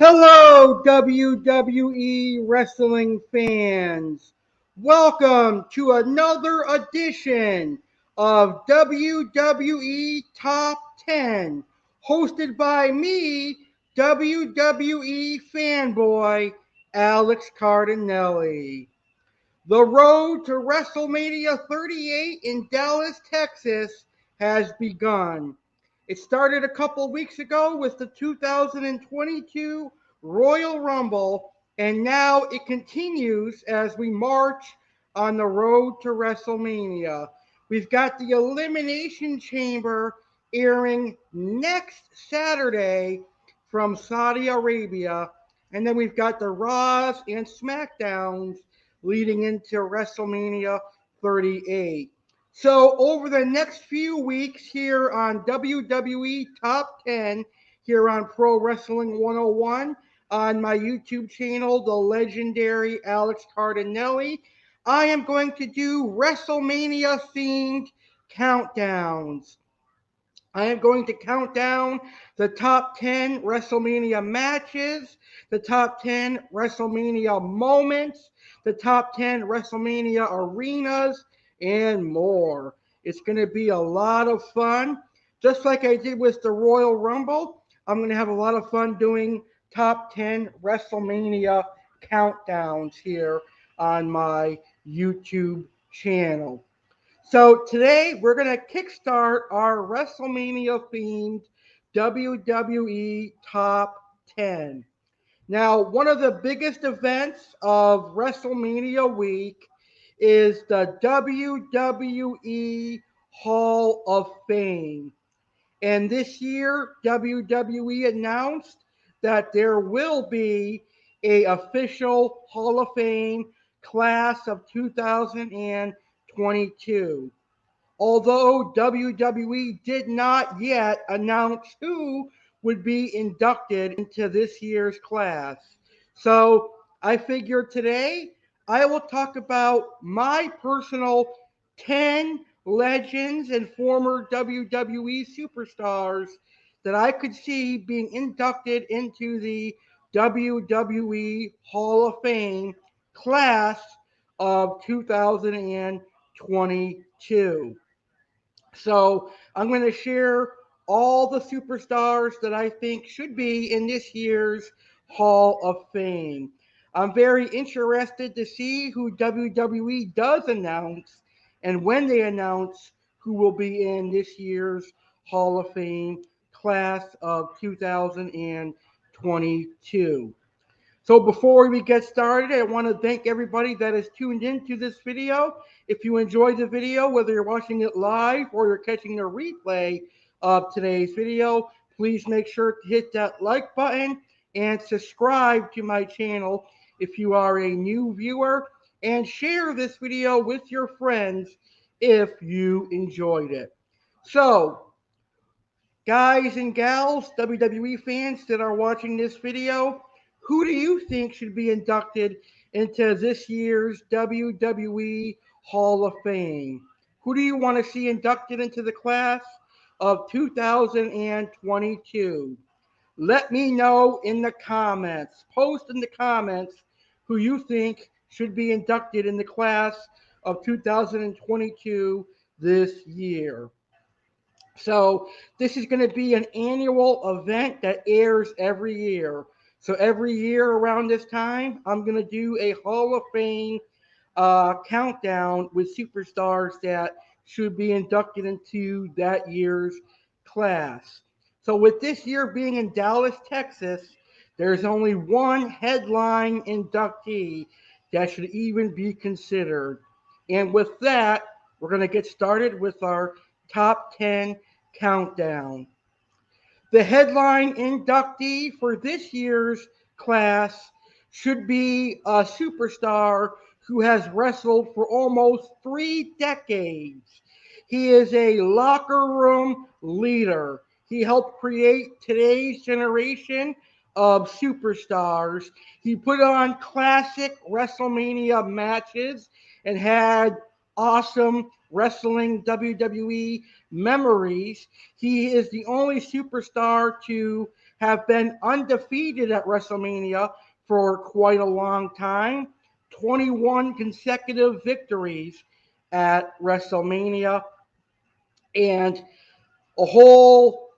Hello, WWE wrestling fans. Welcome to another edition of WWE Top 10, hosted by me, WWE fanboy Alex Cardinale. The road to WrestleMania 38 in Dallas, Texas has begun. It started a couple weeks ago with the 2022 Royal Rumble, and now it continues as we march on the road to WrestleMania. We've got the Elimination Chamber airing next Saturday from Saudi Arabia, and then we've got the Raws and SmackDowns leading into WrestleMania 38. So, over the next few weeks here on WWE Top 10, here on Pro Wrestling 101, on my YouTube channel, the legendary Alex Cardinale, I am going to do WrestleMania themed countdowns. I am going to count down the top 10 WrestleMania matches, the top 10 WrestleMania moments, the top 10 WrestleMania arenas, and more. It's going to be a lot of fun. Just like I did with the Royal Rumble, I'm going to have a lot of fun doing top 10 WrestleMania countdowns here on my YouTube channel. So today we're going to kickstart our WrestleMania themed WWE Top 10. Now, one of the biggest events of WrestleMania week is the WWE Hall of Fame. And this year, WWE announced that there will be a official Hall of Fame class of 2022. Although WWE did not yet announce who would be inducted into this year's class. So I figured today I will talk about my personal 10 legends and former WWE superstars that I could see being inducted into the WWE Hall of Fame class of 2022. So I'm going to share all the superstars that I think should be in this year's Hall of Fame. I'm very interested to see who WWE does announce and when they announce who will be in this year's Hall of Fame class of 2022. So before we get started, I want to thank everybody that has tuned into this video. If you enjoyed the video, whether you're watching it live or you're catching the replay of today's video, please make sure to hit that like button and subscribe to my channel if you are a new viewer, and share this video with your friends if you enjoyed it. So, guys and gals, WWE fans that are watching this video, who do you think should be inducted into this year's WWE Hall of Fame? Who do you want to see inducted into the class of 2022? Let me know in the comments. Post in the comments who you think should be inducted in the class of 2022 this year. So this is going to be an annual event that airs every year. So every year around this time, I'm going to do a Hall of Fame countdown with superstars that should be inducted into that year's class. So with this year being in Dallas, Texas, there's only one headline inductee that should even be considered. And with that, we're going to get started with our top 10 countdown. The headline inductee for this year's class should be a superstar who has wrestled for almost 3 decades. He is a locker room leader. He helped create today's generation of superstars. He put on classic WrestleMania matches and had awesome wrestling WWE memories. He is the only superstar to have been undefeated at WrestleMania for quite a long time. 21 consecutive victories at WrestleMania, and a whole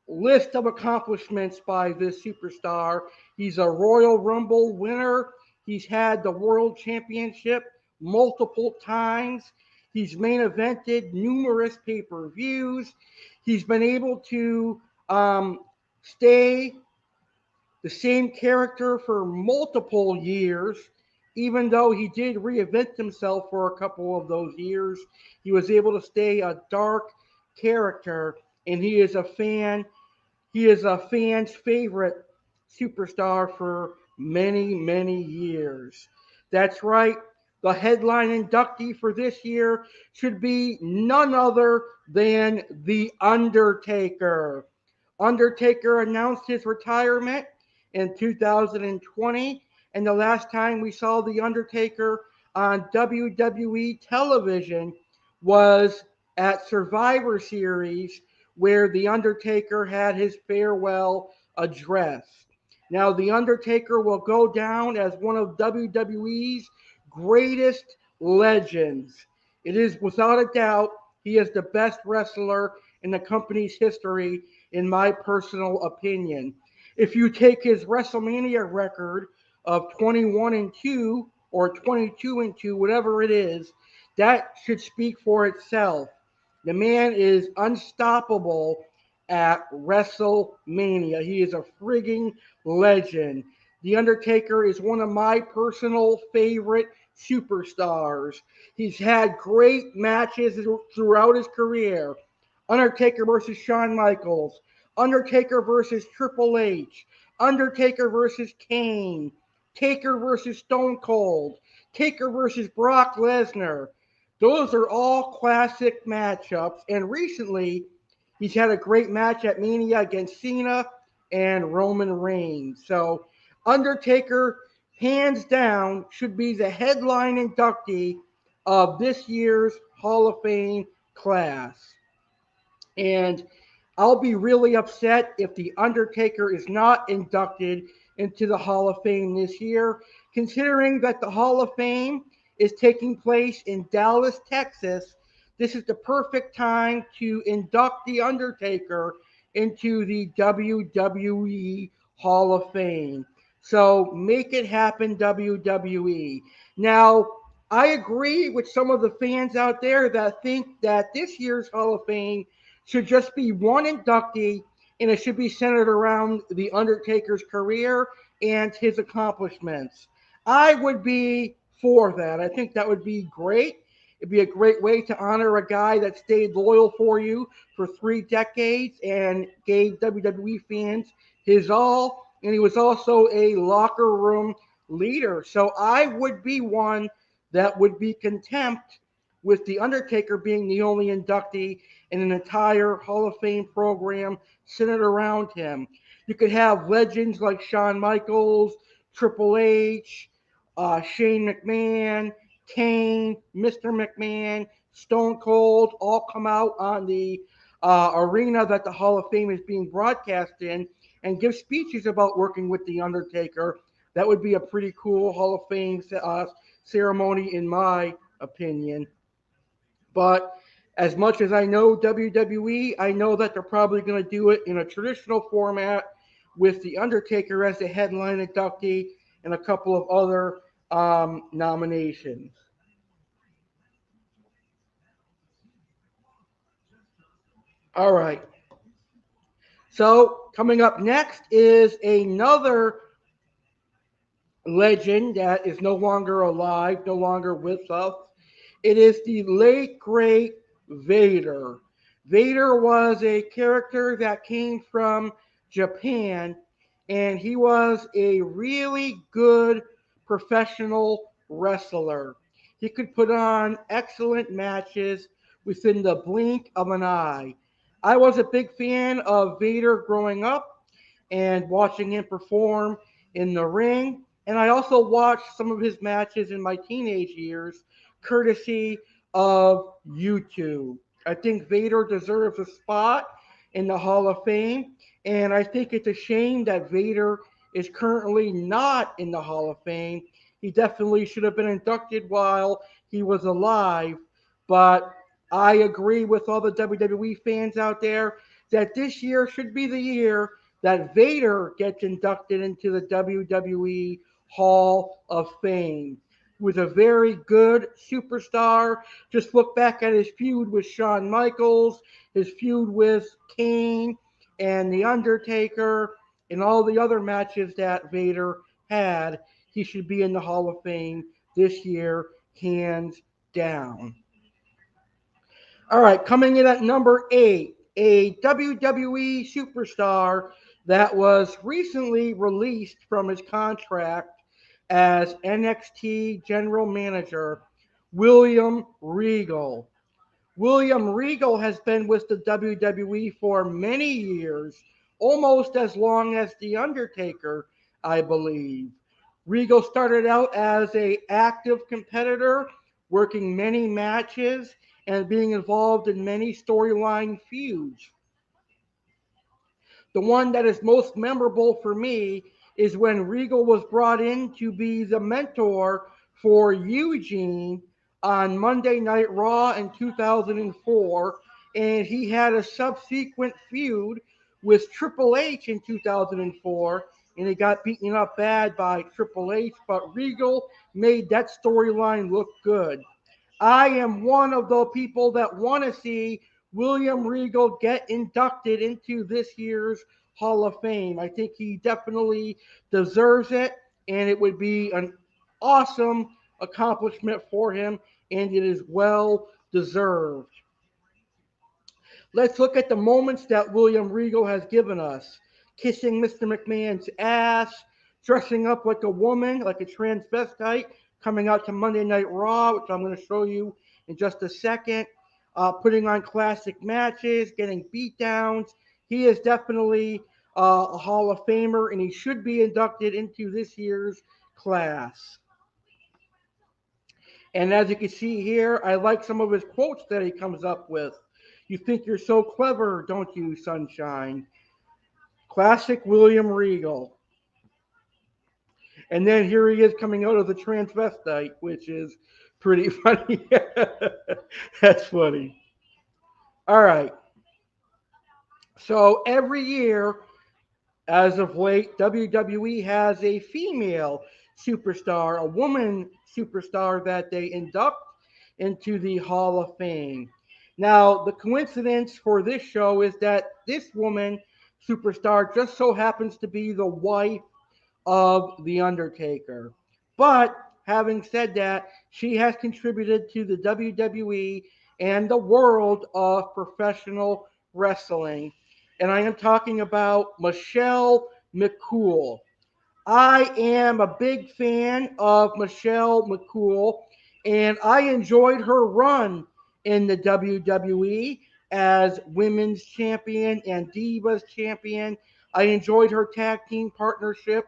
list of accomplishments by this superstar. He's a Royal Rumble winner. He's had the World Championship multiple times. He's main evented numerous pay-per-views. He's been able to stay the same character for multiple years, even though he did reinvent himself for a couple of those years. He was able to stay a dark character, and he is a fan's favorite superstar for many, many years. That's right. The headline inductee for this year should be none other than The Undertaker. Undertaker announced his retirement in 2020, and the last time we saw The Undertaker on WWE television was at Survivor Series, where The Undertaker had his farewell address. Now, The Undertaker will go down as one of WWE's greatest legends. It is without a doubt, he is the best wrestler in the company's history, in my personal opinion. If you take his WrestleMania record of 21-2 or 22-2, whatever it is, that should speak for itself. The man is unstoppable at WrestleMania. He is a frigging legend. The Undertaker is one of my personal favorite superstars. He's had great matches throughout his career. Undertaker versus Shawn Michaels, Undertaker versus Triple H, Undertaker versus Kane, Taker versus Stone Cold, Taker versus Brock Lesnar. Those are all classic matchups. And recently, he's had a great match at Mania against Cena and Roman Reigns. So, Undertaker, hands down, should be the headline inductee of this year's Hall of Fame class. And I'll be really upset if The Undertaker is not inducted into the Hall of Fame this year, considering that the Hall of Fame is taking place in Dallas, Texas. This is the perfect time to induct The Undertaker into the WWE Hall of Fame. So make it happen, WWE. Now, I agree with some of the fans out there that think that this year's Hall of Fame should just be one inductee, and it should be centered around The Undertaker's career and his accomplishments. I would be for that. I think that would be great. It'd be a great way to honor a guy that stayed loyal for you for 3 decades and gave WWE fans his all. And he was also a locker room leader. So I would be one that would be content with The Undertaker being the only inductee in an entire Hall of Fame program centered around him. You could have legends like Shawn Michaels, Triple H, Shane McMahon, Kane, Mr. McMahon, Stone Cold all come out on the arena that the Hall of Fame is being broadcast in and give speeches about working with The Undertaker. That would be a pretty cool Hall of Fame ceremony, in my opinion. But as much as I know WWE, I know that they're probably going to do it in a traditional format with The Undertaker as the headline inductee and a couple of other nominations. All right. So coming up next is another legend that is no longer alive, no longer with us. It is the late, great Vader. Vader was a character that came from Japan, and he was a really good professional wrestler. He could put on excellent matches within the blink of an eye. I was a big fan of Vader growing up and watching him perform in the ring. And I also watched some of his matches in my teenage years, courtesy of YouTube. I think Vader deserves a spot in the Hall of Fame. And I think it's a shame that Vader is currently not in the Hall of Fame. He definitely should have been inducted while he was alive. But I agree with all the WWE fans out there that this year should be the year that Vader gets inducted into the WWE Hall of Fame. He was a very good superstar. Just look back at his feud with Shawn Michaels, his feud with Kane and The Undertaker, and all the other matches that Vader had. He should be in the Hall of Fame this year, hands down. All right, coming in at number 8, a WWE superstar that was recently released from his contract as NXT General Manager, William Regal. William Regal has been with the WWE for many years, almost as long as The Undertaker, I believe. Regal started out as an active competitor, working many matches and being involved in many storyline feuds. The one that is most memorable for me is when Regal was brought in to be the mentor for Eugene on Monday Night Raw in 2004, and he had a subsequent feud with Triple H in 2004, and he got beaten up bad by Triple H, but Regal made that storyline look good. I am one of the people that want to see William Regal get inducted into this year's Hall of Fame. I think he definitely deserves it, and it would be an awesome accomplishment for him, and it is well deserved. Let's look at the moments that William Regal has given us. Kissing Mr. McMahon's ass, dressing up like a woman, like a transvestite, coming out to Monday Night Raw, which I'm going to show you in just a second, putting on classic matches, getting beatdowns. He is definitely a Hall of Famer, and he should be inducted into this year's class. And as you can see here, I like some of his quotes that he comes up with. You think you're so clever, don't you, Sunshine? Classic William Regal. And then here he is coming out of the transvestite, which is pretty funny. That's funny. All right. So every year, as of late, WWE has a female superstar, a woman superstar that they induct into the Hall of Fame. Now, the coincidence for this show is that this woman superstar just so happens to be the wife of The Undertaker. But having said that, she has contributed to the WWE and the world of professional wrestling. And I am talking about Michelle McCool. I am a big fan of Michelle McCool, and I enjoyed her run in the WWE as women's champion and divas champion. I enjoyed her tag team partnership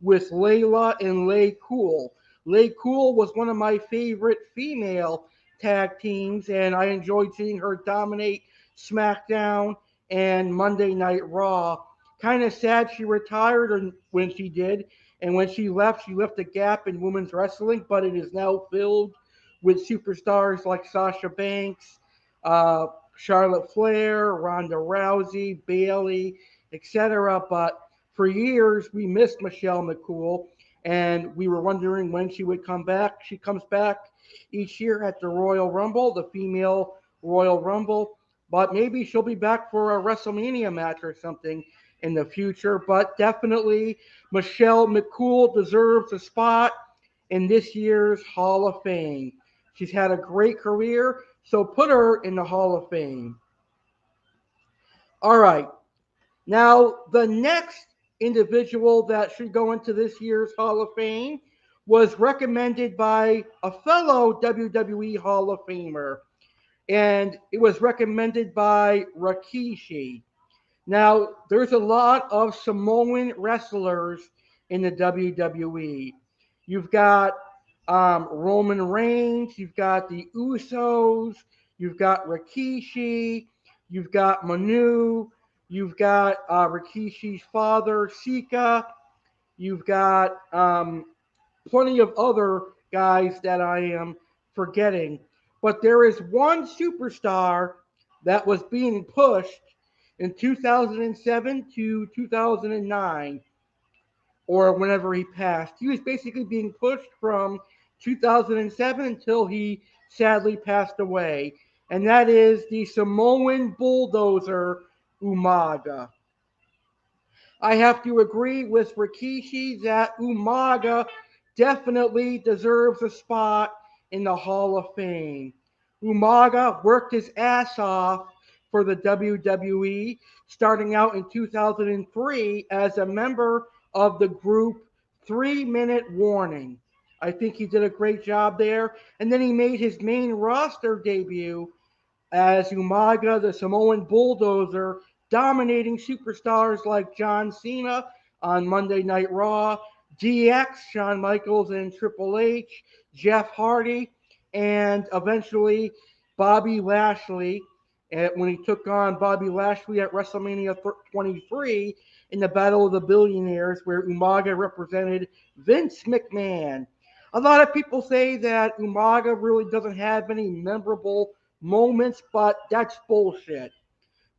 with Layla and Lay Cool. Lay Cool was one of my favorite female tag teams, and I enjoyed seeing her dominate SmackDown and Monday Night Raw. Kind of sad she retired when she did, and when she left a gap in women's wrestling, but it is now filled with superstars like Sasha Banks, uh, Charlotte Flair, Ronda Rousey, Bayley, etc. But for years, we missed Michelle McCool, and we were wondering when she would come back. She comes back each year at the Royal Rumble, the female Royal Rumble, but maybe she'll be back for a WrestleMania match or something in the future. But definitely, Michelle McCool deserves a spot in this year's Hall of Fame. She's had a great career, so put her in the Hall of Fame. All right. Now, the next individual that should go into this year's Hall of Fame was recommended by a fellow WWE Hall of Famer, and it was recommended by Rikishi. Now, there's a lot of Samoan wrestlers in the WWE. You've got Roman Reigns, you've got the Usos, you've got Rikishi, you've got Manu. You've got Rikishi's father, Sika. You've got plenty of other guys that I am forgetting. But there is one superstar that was being pushed in 2007 to 2009, or whenever he passed. He was basically being pushed from 2007 until he sadly passed away. And that is the Samoan bulldozer, Umaga. I have to agree with Rikishi that Umaga definitely deserves a spot in the Hall of Fame. Umaga worked his ass off for the WWE, starting out in 2003 as a member of the group 3 Minute Warning. I think he did a great job there. And then he made his main roster debut as Umaga, the Samoan bulldozer, dominating superstars like John Cena on Monday Night Raw, DX, Shawn Michaels and Triple H, Jeff Hardy, and eventually Bobby Lashley when he took on Bobby Lashley at WrestleMania 23 in the Battle of the Billionaires, where Umaga represented Vince McMahon. A lot of people say that Umaga really doesn't have any memorable moments, but that's bullshit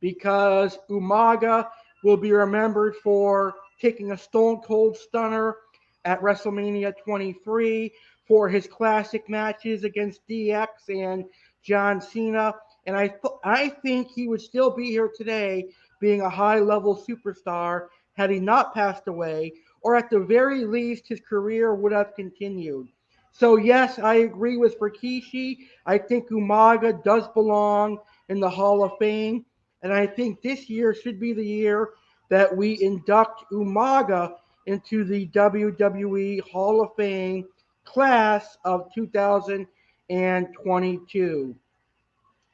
because Umaga will be remembered for taking a Stone Cold Stunner at WrestleMania 23, for his classic matches against DX and John Cena. And I think he would still be here today being a high-level superstar had he not passed away, or at the very least, his career would have continued. So, yes, I agree with Rikishi. I think Umaga does belong in the Hall of Fame. And I think this year should be the year that we induct Umaga into the WWE Hall of Fame class of 2022.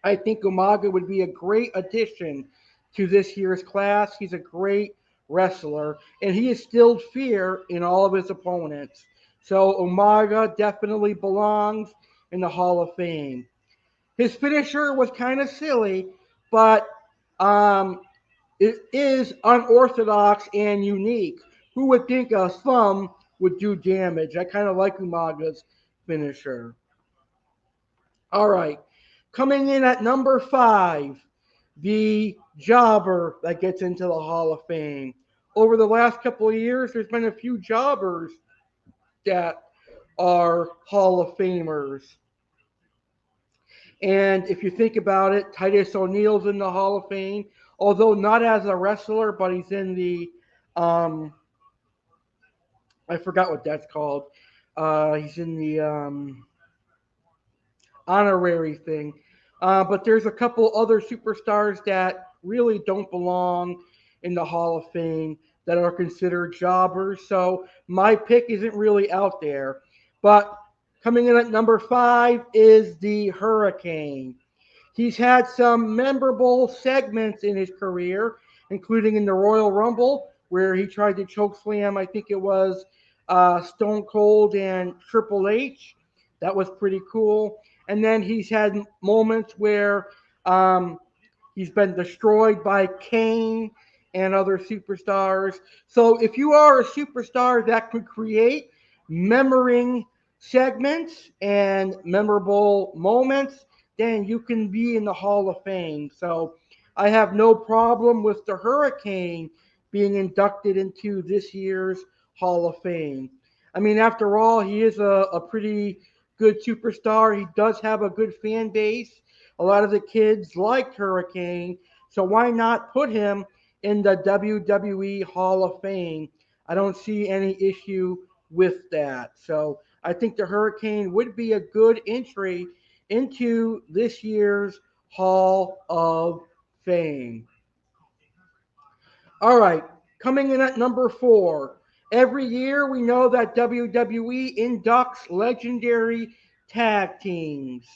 I think Umaga would be a great addition to this year's class. He's a great wrestler, and he instilled fear in all of his opponents. So Umaga definitely belongs in the Hall of Fame. His finisher was kind of silly, but it is unorthodox and unique. Who would think a thumb would do damage? I kind of like Umaga's finisher. All right. Coming in at number 5, the jobber that gets into the Hall of Fame. Over the last couple of years, there's been a few jobbers that are Hall of Famers. And if you think about it, Titus O'Neil's in the Hall of Fame, although not as a wrestler, but he's in the, I forgot what that's called. He's in the honorary thing. But there's a couple other superstars that really don't belong in the Hall of Fame that are considered jobbers. So my pick isn't really out there. But coming in at number 5 is the Hurricane. He's had some memorable segments in his career, including in the Royal Rumble, where he tried to chokeslam, I think it was Stone Cold and Triple H. That was pretty cool. And then he's had moments where he's been destroyed by Kane and other superstars. So if you are a superstar that could create memorizing segments and memorable moments, then you can be in the Hall of Fame. So I have no problem with the Hurricane being inducted into this year's Hall of Fame. I mean, after all, he is a pretty good superstar. He does have a good fan base. A lot of the kids liked Hurricane, so why not put him in the WWE Hall of Fame? I don't see any issue with that. So I think the Hurricane would be a good entry into this year's Hall of Fame. All right, coming in at number 4. Every year we know that WWE inducts legendary tag teams.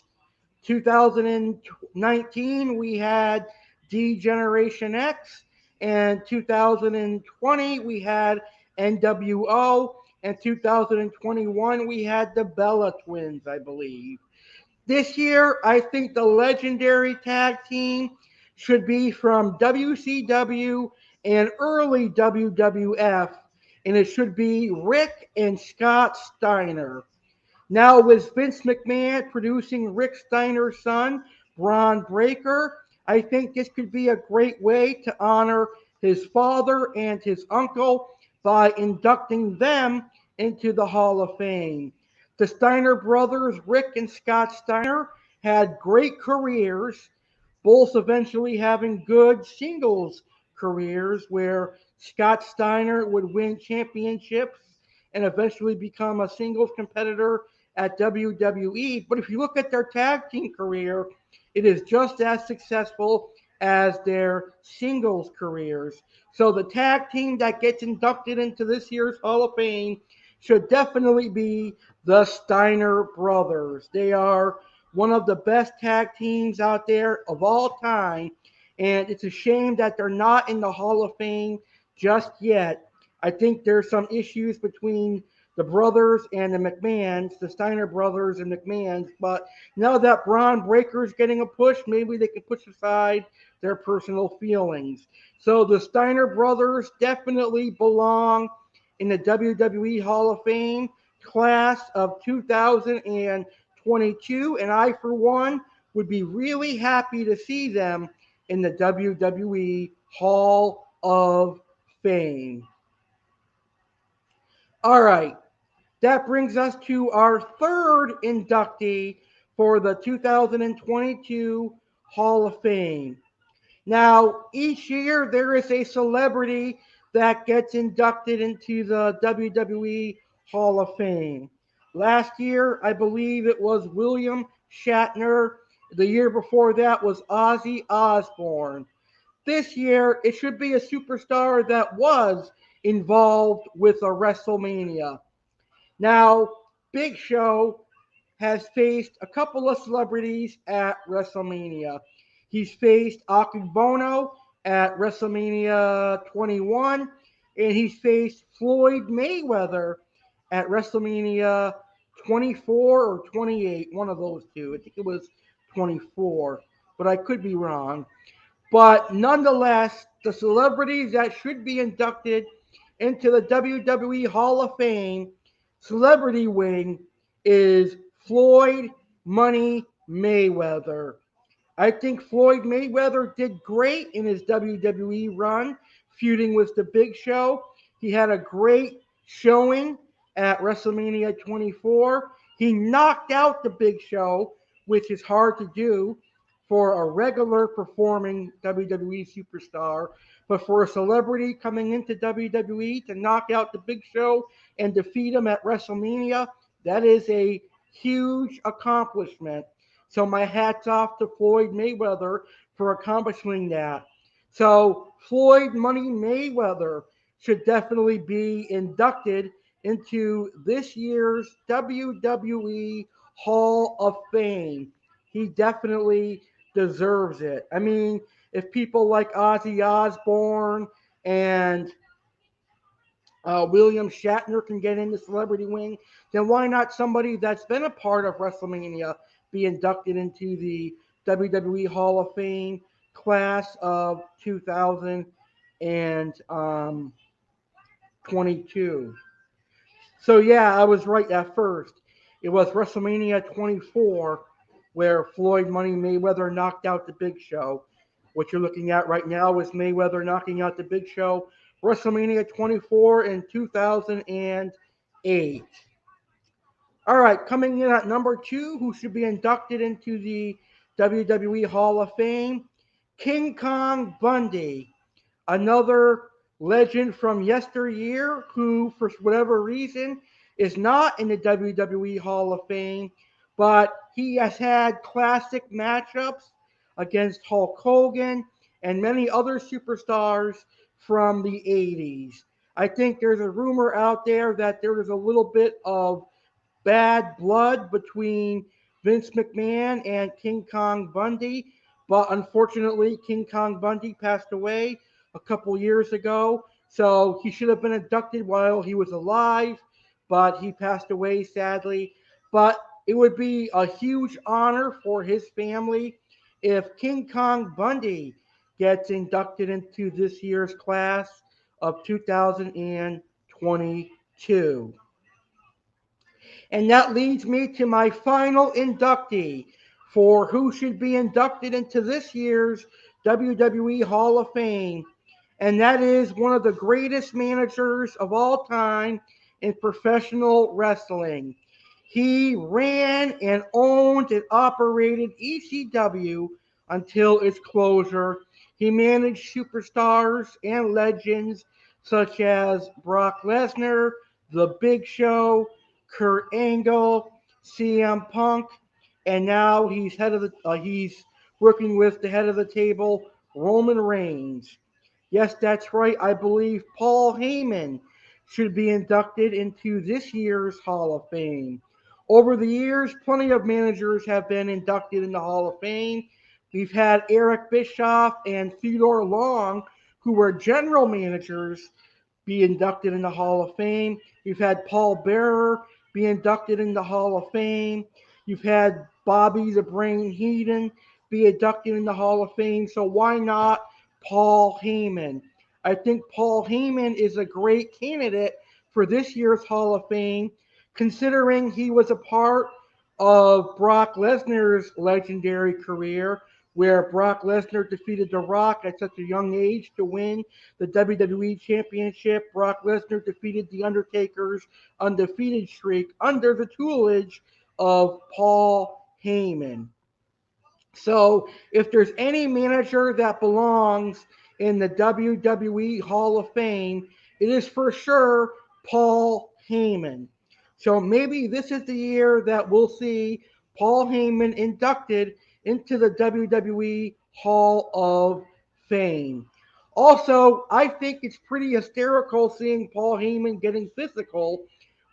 2019 we had D-Generation X, and 2020 we had NWO, and 2021 we had the Bella Twins, I believe. This year, I think the legendary tag team should be from WCW and early WWF, and it should be Rick and Scott Steiner. Now, with Vince McMahon producing Rick Steiner's son, Braun Breaker, I think this could be a great way to honor his father and his uncle by inducting them into the Hall of Fame. The Steiner brothers, Rick and Scott Steiner, had great careers, both eventually having good singles careers where Scott Steiner would win championships and eventually become a singles competitor at WWE. But if you look at their tag team career, it is just as successful as their singles careers. So the tag team that gets inducted into this year's Hall of Fame should definitely be the Steiner brothers. They are one of the best tag teams out there of all time, and it's a shame that they're not in the Hall of Fame just yet. I think there's some issues between the brothers and the McMahons, the Steiner brothers and McMahons. But now that Braun Breaker's getting a push, maybe they can push aside their personal feelings. So the Steiner brothers definitely belong in the WWE Hall of Fame class of 2022. And I, for one, would be really happy to see them in the WWE Hall of Fame. All right. That brings us to our third inductee for the 2022 Hall of Fame. Now, each year there is a celebrity that gets inducted into the WWE Hall of Fame. Last year, I believe it was William Shatner. The year before that was Ozzy Osbourne. This year, it should be a superstar that was involved with a WrestleMania. Now, Big Show has faced a couple of celebrities at WrestleMania. He's faced Akebono at WrestleMania 21, and he's faced Floyd Mayweather at WrestleMania 24 or 28, one of those two. I think it was 24, but I could be wrong. But nonetheless, the celebrities that should be inducted into the WWE Hall of Fame celebrity wing is Floyd Money Mayweather. I think Floyd Mayweather did great in his WWE run, feuding with the Big Show. He had a great showing at WrestleMania 24. He knocked out the Big Show, which is hard to do for a regular performing WWE superstar. But for a celebrity coming into WWE to knock out the Big Show and defeat him at WrestleMania, that is a huge accomplishment. So my hat's off to Floyd Mayweather for accomplishing that. So Floyd Money Mayweather should definitely be inducted into this year's WWE Hall of Fame. He definitely deserves it. I mean, if people like Ozzy Osbourne and William Shatner can get in the celebrity wing, then why not somebody that's been a part of WrestleMania be inducted into the WWE Hall of Fame class of 2022? So yeah, I was right at first. It was WrestleMania 24 where Floyd Money Mayweather knocked out the Big Show. What you're looking at right now is Mayweather knocking out the Big Show. WrestleMania 24 in 2008. All right, coming in at number 2, who should be inducted into the WWE Hall of Fame, King Kong Bundy, another legend from yesteryear who, for whatever reason, is not in the WWE Hall of Fame, but he has had classic matchups against Hulk Hogan and many other superstars from the 80s. I think there's a rumor out there that there is a little bit of bad blood between Vince McMahon and King Kong Bundy. But unfortunately, King Kong Bundy passed away a couple years ago. So he should have been inducted while he was alive, but he passed away sadly. But it would be a huge honor for his family if King Kong Bundy gets inducted into this year's class of 2022. And that leads me to my final inductee for who should be inducted into this year's WWE Hall of Fame. And that is one of the greatest managers of all time in professional wrestling. He ran and owned and operated ECW until its closure. He managed superstars and legends such as Brock Lesnar, The Big Show, Kurt Angle, CM Punk, and now he's working with the head of the table, Roman Reigns. Yes, that's right. I believe Paul Heyman should be inducted into this year's Hall of Fame. Over the years, plenty of managers have been inducted in the Hall of Fame. We've had Eric Bischoff and Theodore Long, who were general managers, be inducted in the Hall of Fame. You've had Paul Bearer be inducted in the Hall of Fame. You've had Bobby the Brain Heenan be inducted in the Hall of Fame. So why not Paul Heyman? I think Paul Heyman is a great candidate for this year's Hall of Fame, considering he was a part of Brock Lesnar's legendary career, where Brock Lesnar defeated The Rock at such a young age to win the WWE Championship. Brock Lesnar defeated The Undertaker's undefeated streak under the tutelage of Paul Heyman. So if there's any manager that belongs in the WWE Hall of Fame, it is for sure Paul Heyman. So maybe this is the year that we'll see Paul Heyman inducted into the WWE Hall of Fame. Also, I think it's pretty hysterical seeing Paul Heyman getting physical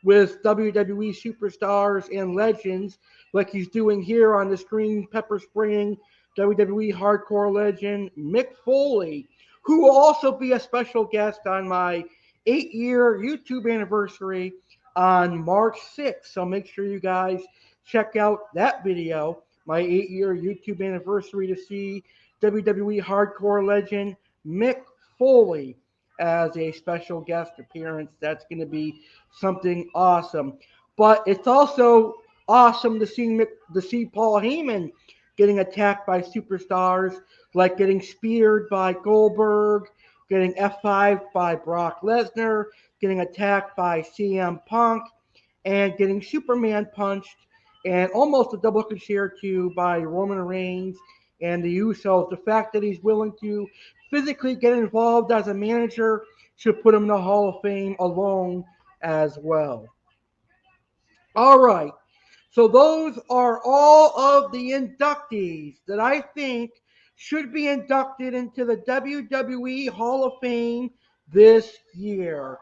with WWE superstars and legends like he's doing here on the screen, pepper spraying WWE hardcore legend Mick Foley, who will also be a special guest on my 8-year YouTube anniversary on March 6th. So make sure you guys check out that video, my 8-year YouTube anniversary, to see WWE hardcore legend Mick Foley as a special guest appearance. That's going to be something awesome. But it's also awesome to see Paul Heyman getting attacked by superstars, like getting speared by Goldberg, getting F5'd by Brock Lesnar, getting attacked by CM Punk, and getting Superman punched, and almost a double share to by Roman Reigns and the Usos. The fact that he's willing to physically get involved as a manager should put him in the Hall of Fame alone as well. All right. So those are all of the inductees that I think should be inducted into the WWE Hall of Fame this year.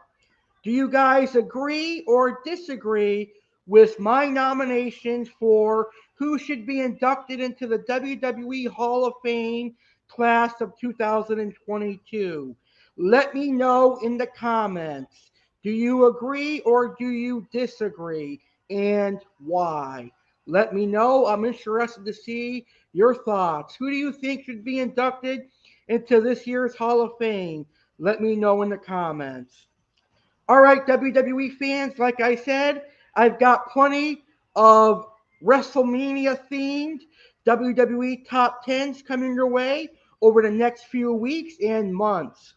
Do you guys agree or disagree with my nominations for who should be inducted into the WWE Hall of Fame class of 2022? Let me know in the comments. Do you agree or do you disagree, and why? Let me know. I'm interested to see your thoughts. Who do you think should be inducted into this year's Hall of Fame? Let me know in the comments. All right, WWE fans, like I said, I've got plenty of WrestleMania themed WWE top 10s coming your way over the next few weeks and months.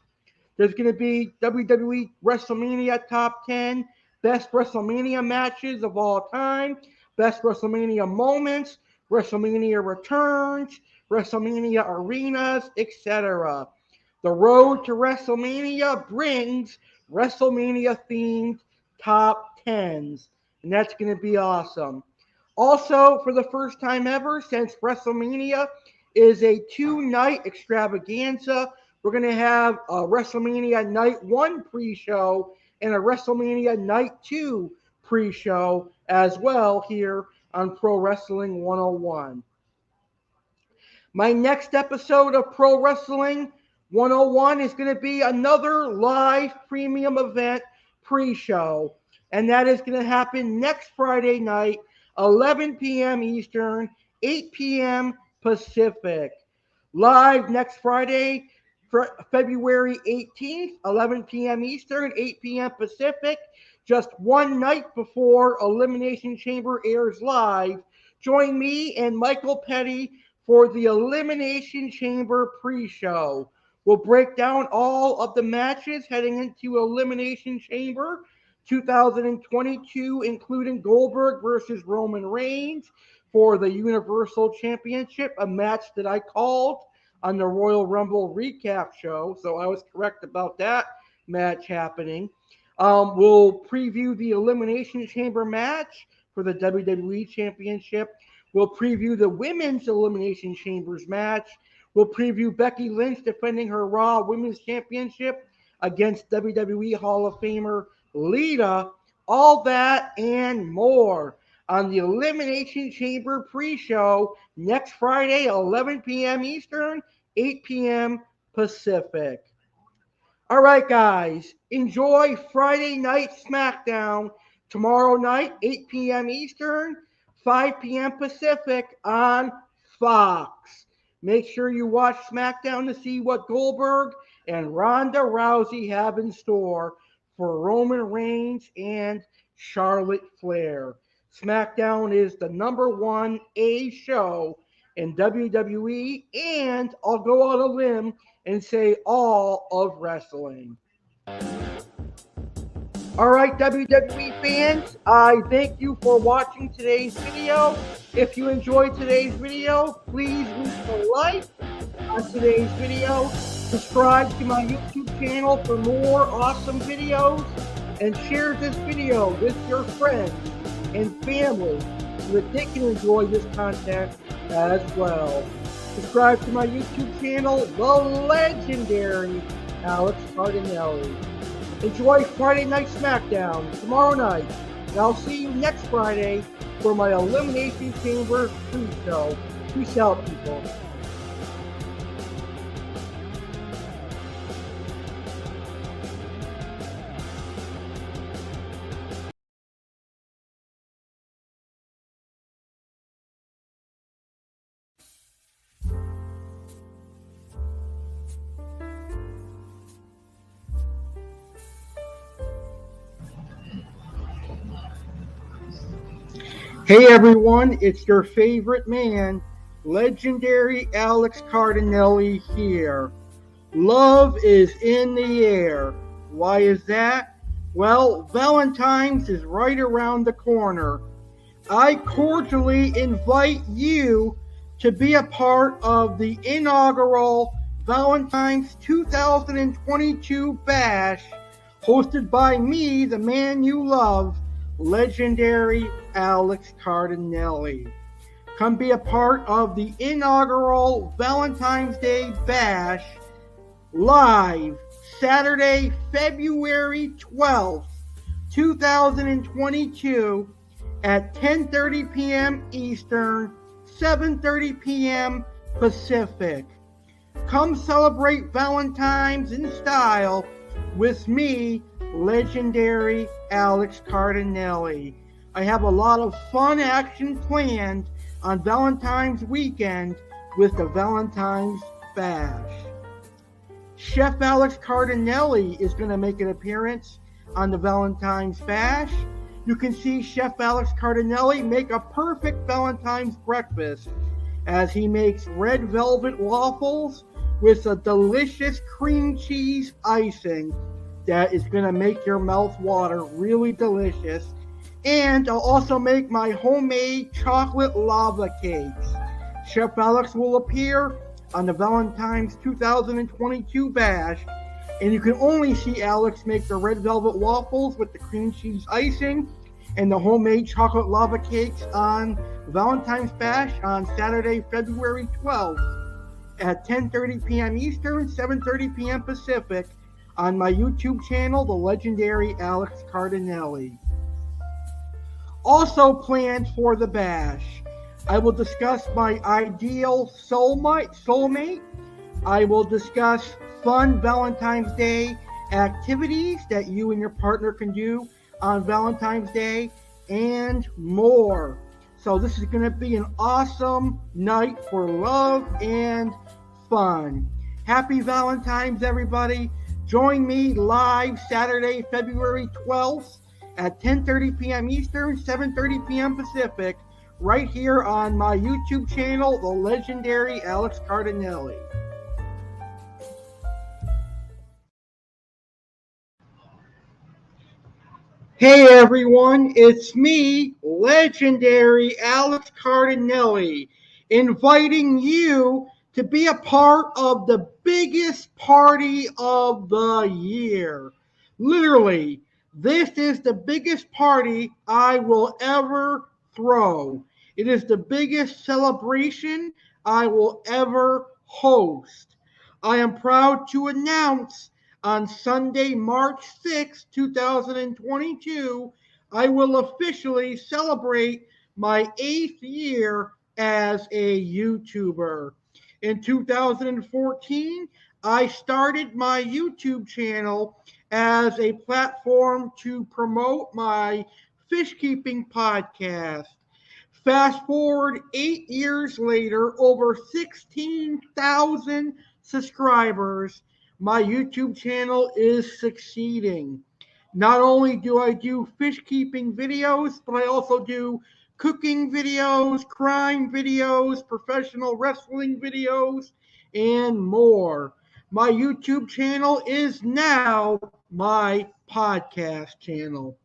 There's going to be WWE WrestleMania top 10 best WrestleMania matches of all time, best WrestleMania moments, WrestleMania returns, WrestleMania arenas, etc. The road to WrestleMania brings WrestleMania themed top 10s, and that's going to be awesome. Also, for the first time ever, since WrestleMania is a 2-night extravaganza, we're going to have a WrestleMania Night 1 pre-show and a WrestleMania Night 2 pre-show as well here on Pro Wrestling 101. My next episode of Pro Wrestling 101 is going to be another live premium event pre-show, and that is going to happen next Friday night, 11 p.m. Eastern, 8 p.m. Pacific. live next Friday, February 18th, 11 p.m. Eastern, 8 p.m. Pacific, just one night before Elimination Chamber airs live. Join me and Michael Petty for the Elimination Chamber pre-show. We'll break down all of the matches heading into Elimination Chamber 2022, including Goldberg versus Roman Reigns for the Universal Championship, a match that I called on the Royal Rumble recap show, so I was correct about that match happening. We'll preview the Elimination Chamber match for the WWE Championship. We'll preview the Women's Elimination Chambers match. We'll preview Becky Lynch defending her Raw Women's Championship against WWE Hall of Famer Lita. All that and more on the Elimination Chamber pre-show next Friday, 11 p.m. Eastern, 8 p.m. Pacific. All right, guys, enjoy Friday Night SmackDown tomorrow night, 8 p.m. Eastern, 5 p.m. Pacific on Fox. Make sure you watch SmackDown to see what Goldberg and Ronda Rousey have in store for Roman Reigns and Charlotte Flair. SmackDown is the #1 A show in WWE, and I'll go out on a limb and say all of wrestling. All right, WWE fans, I thank you for watching today's video. If you enjoyed today's video, please leave a like on today's video. Subscribe to my YouTube channel for more awesome videos, and share this video with your friends and family so that they can enjoy this content as well. Subscribe to my YouTube channel, the legendary Alex Cardinale. Enjoy Friday Night SmackDown tomorrow night, and I'll see you next Friday for my Elimination Chamber pre-show. Peace out, people. Hey everyone, it's your favorite man, legendary Alex Cardinale here. Love is in the air. Why is that? Well, Valentine's is right around the corner. I cordially invite you to be a part of the inaugural Valentine's 2022 Bash, hosted by me, the man you love, legendary Alex Cardinale. Come be a part of the inaugural Valentine's Day Bash live Saturday, February 12th, 2022 at 10:30 p.m. Eastern, 7:30 p.m. Pacific. Come celebrate Valentine's in style with me, legendary Alex Cardinale. I have a lot of fun action planned on Valentine's weekend with the Valentine's Bash. Chef Alex Cardinale is going to make an appearance on the Valentine's Bash. You can see Chef Alex Cardinale make a perfect Valentine's breakfast as he makes red velvet waffles with a delicious cream cheese icing that is going to make your mouth water. Really delicious. And I'll also make my homemade chocolate lava cakes. Chef Alex will appear on the Valentine's 2022 Bash, and you can only see Alex make the red velvet waffles with the cream cheese icing and the homemade chocolate lava cakes on Valentine's Bash on Saturday, February 12th at 10:30 p.m. Eastern, 7:30 p.m. Pacific on my YouTube channel, the legendary Alex Cardinale. Also planned for the Bash, I will discuss my ideal soulmate. I will discuss fun Valentine's Day activities that you and your partner can do on Valentine's Day and more. So this is going to be an awesome night for love and fun. Happy Valentine's, everybody. Join me live Saturday, February 12th at 10:30 p.m. Eastern, 7:30 p.m. Pacific, right here on my YouTube channel, the legendary Alex Cardinale. Hey everyone, it's me, legendary Alex Cardinale, inviting you to be a part of the biggest party of the year. Literally, this is the biggest party I will ever throw. It is the biggest celebration I will ever host. I am proud to announce on Sunday, March 6, 2022, I will officially celebrate my 8th year as a YouTuber. In 2014, I started my YouTube channel as a platform to promote my fish keeping podcast. Fast forward 8 years later, over 16,000 subscribers, my YouTube channel is succeeding. Not only do I do fish keeping videos, but I also do cooking videos, crime videos, professional wrestling videos, and more. My YouTube channel is now my podcast channel.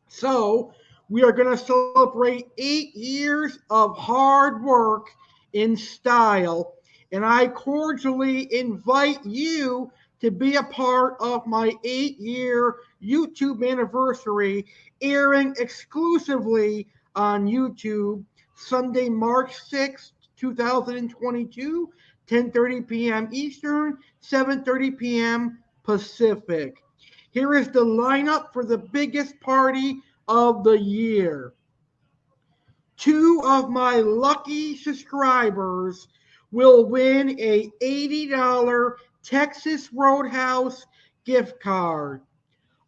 So, we are going to celebrate 8 years of hard work in style, and I cordially invite you to be a part of my 8-year YouTube anniversary, airing exclusively on YouTube Sunday, March 6th, 2022, 10:30 p.m. Eastern, 7:30 p.m. Pacific. Here is the lineup for the biggest party of the year. Two of my lucky subscribers will win a $80 Texas Roadhouse gift card.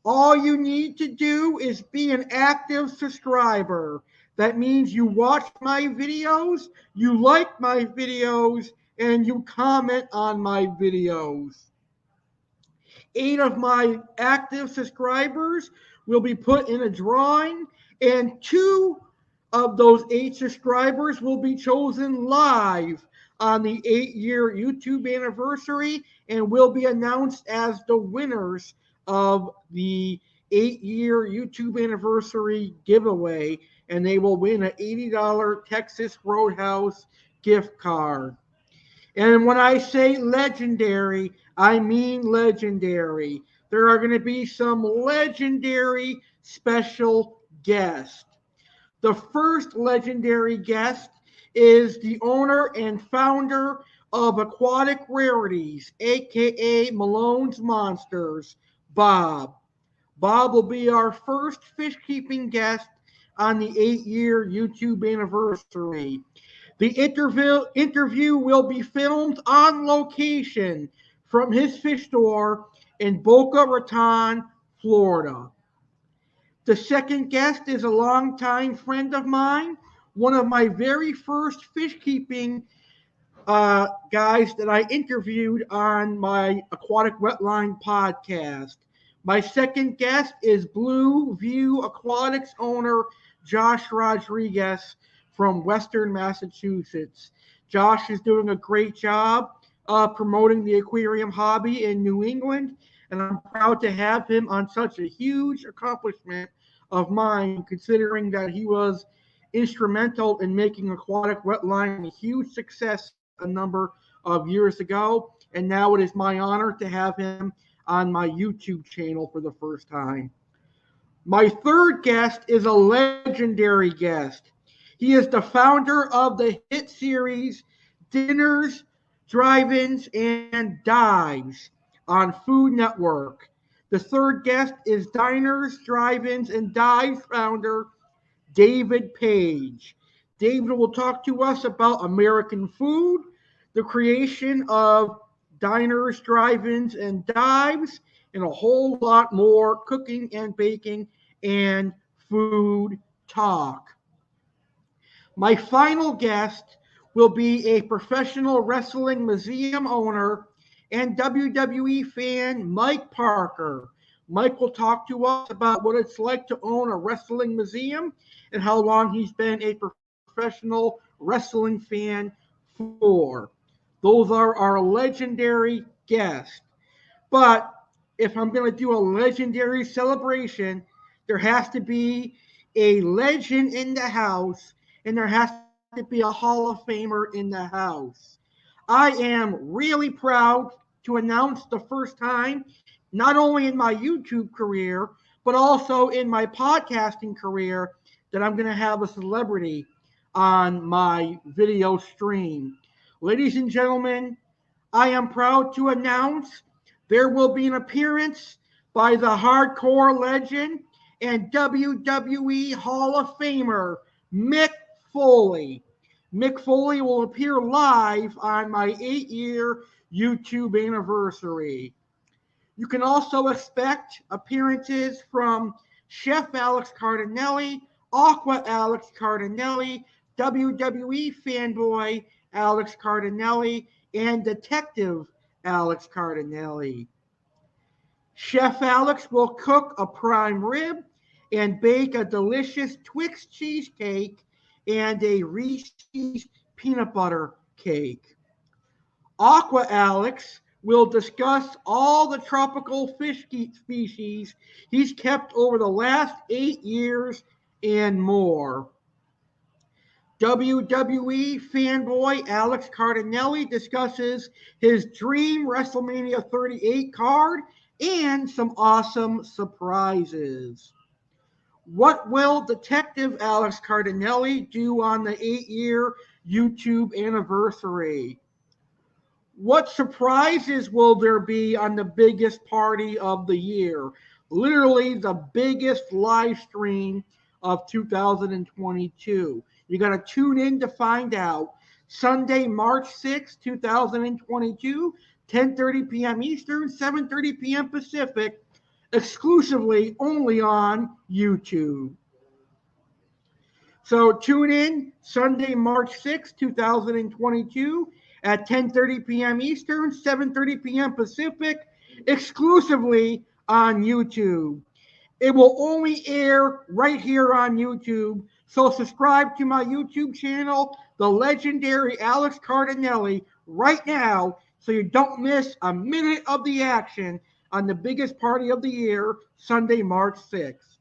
All you need to do is be an active subscriber. That means you watch my videos, you like my videos, and you comment on my videos. 8 of my active subscribers will be put in a drawing, and 2 of those 8 subscribers will be chosen live on the 8-year YouTube anniversary and will be announced as the winners of the 8-year YouTube anniversary giveaway, and they will win an $80 Texas Roadhouse gift card. And when I say legendary, I mean legendary. There are going to be some legendary special guests. The first legendary guest is the owner and founder of Aquatic Rarities, aka Malone's Monsters, Bob. Bob will be our first fish keeping guest on the 8-year YouTube anniversary. The interview will be filmed on location from his fish store in Boca Raton, Florida. The second guest is a longtime friend of mine, one of my very first fish keeping guys that I interviewed on my Aquatic Wetline podcast. My second guest is Blue View Aquatics owner Josh Rodriguez from Western Massachusetts. Josh is doing a great job promoting the aquarium hobby in New England, and I'm proud to have him on such a huge accomplishment of mine, considering that he was instrumental in making Aquatic Wetline a huge success a number of years ago, and now it is my honor to have him on my YouTube channel for the first time. My third guest is a legendary guest. He is the founder of the hit series Dinners, Drive-Ins, and Dives on Food Network. The third guest is Diners, Drive-Ins, and Dives founder David Page. David will talk to us about American food, the creation of diners, drive-ins, and dives, and a whole lot more cooking and baking and food talk. My final guest will be a professional wrestling museum owner and WWE fan, Mike Parker. Mike will talk to us about what it's like to own a wrestling museum and how long he's been a professional wrestling fan for. Those are our legendary guests. But if I'm going to do a legendary celebration, there has to be a legend in the house, and there has to be a Hall of Famer in the house. I am really proud to announce the first time, not only in my YouTube career, but also in my podcasting career, that I'm going to have a celebrity on my video stream. Ladies and gentlemen, I am proud to announce there will be an appearance by the hardcore legend and WWE Hall of Famer, Mick Foley. Mick Foley will appear live on my 8-year YouTube anniversary. You can also expect appearances from Chef Alex Cardinale, Aqua Alex Cardinale, WWE fanboy Alex Cardinale, and Detective Alex Cardinale. Chef Alex will cook a prime rib and bake a delicious Twix cheesecake and a Reese's peanut butter cake. Aqua Alex will discuss all the tropical fish species he's kept over the last 8 years and more. WWE fanboy Alex Cardinale discusses his dream WrestleMania 38 card and some awesome surprises. What will Detective Alex Cardinale do on the 8-year YouTube anniversary? What surprises will there be on the biggest party of the year? Literally the biggest live stream of 2022. You got to tune in to find out. Sunday, March 6, 2022, 10:30 p.m. Eastern, 7:30 p.m. Pacific, exclusively only on YouTube. So tune in Sunday, March 6, 2022 at 10:30 p.m. Eastern, 7:30 p.m. Pacific, exclusively on YouTube. It will only air right here on YouTube. So subscribe to my YouTube channel, the legendary Alex Cardinale, right now so you don't miss a minute of the action on the biggest party of the year, Sunday, March 6th.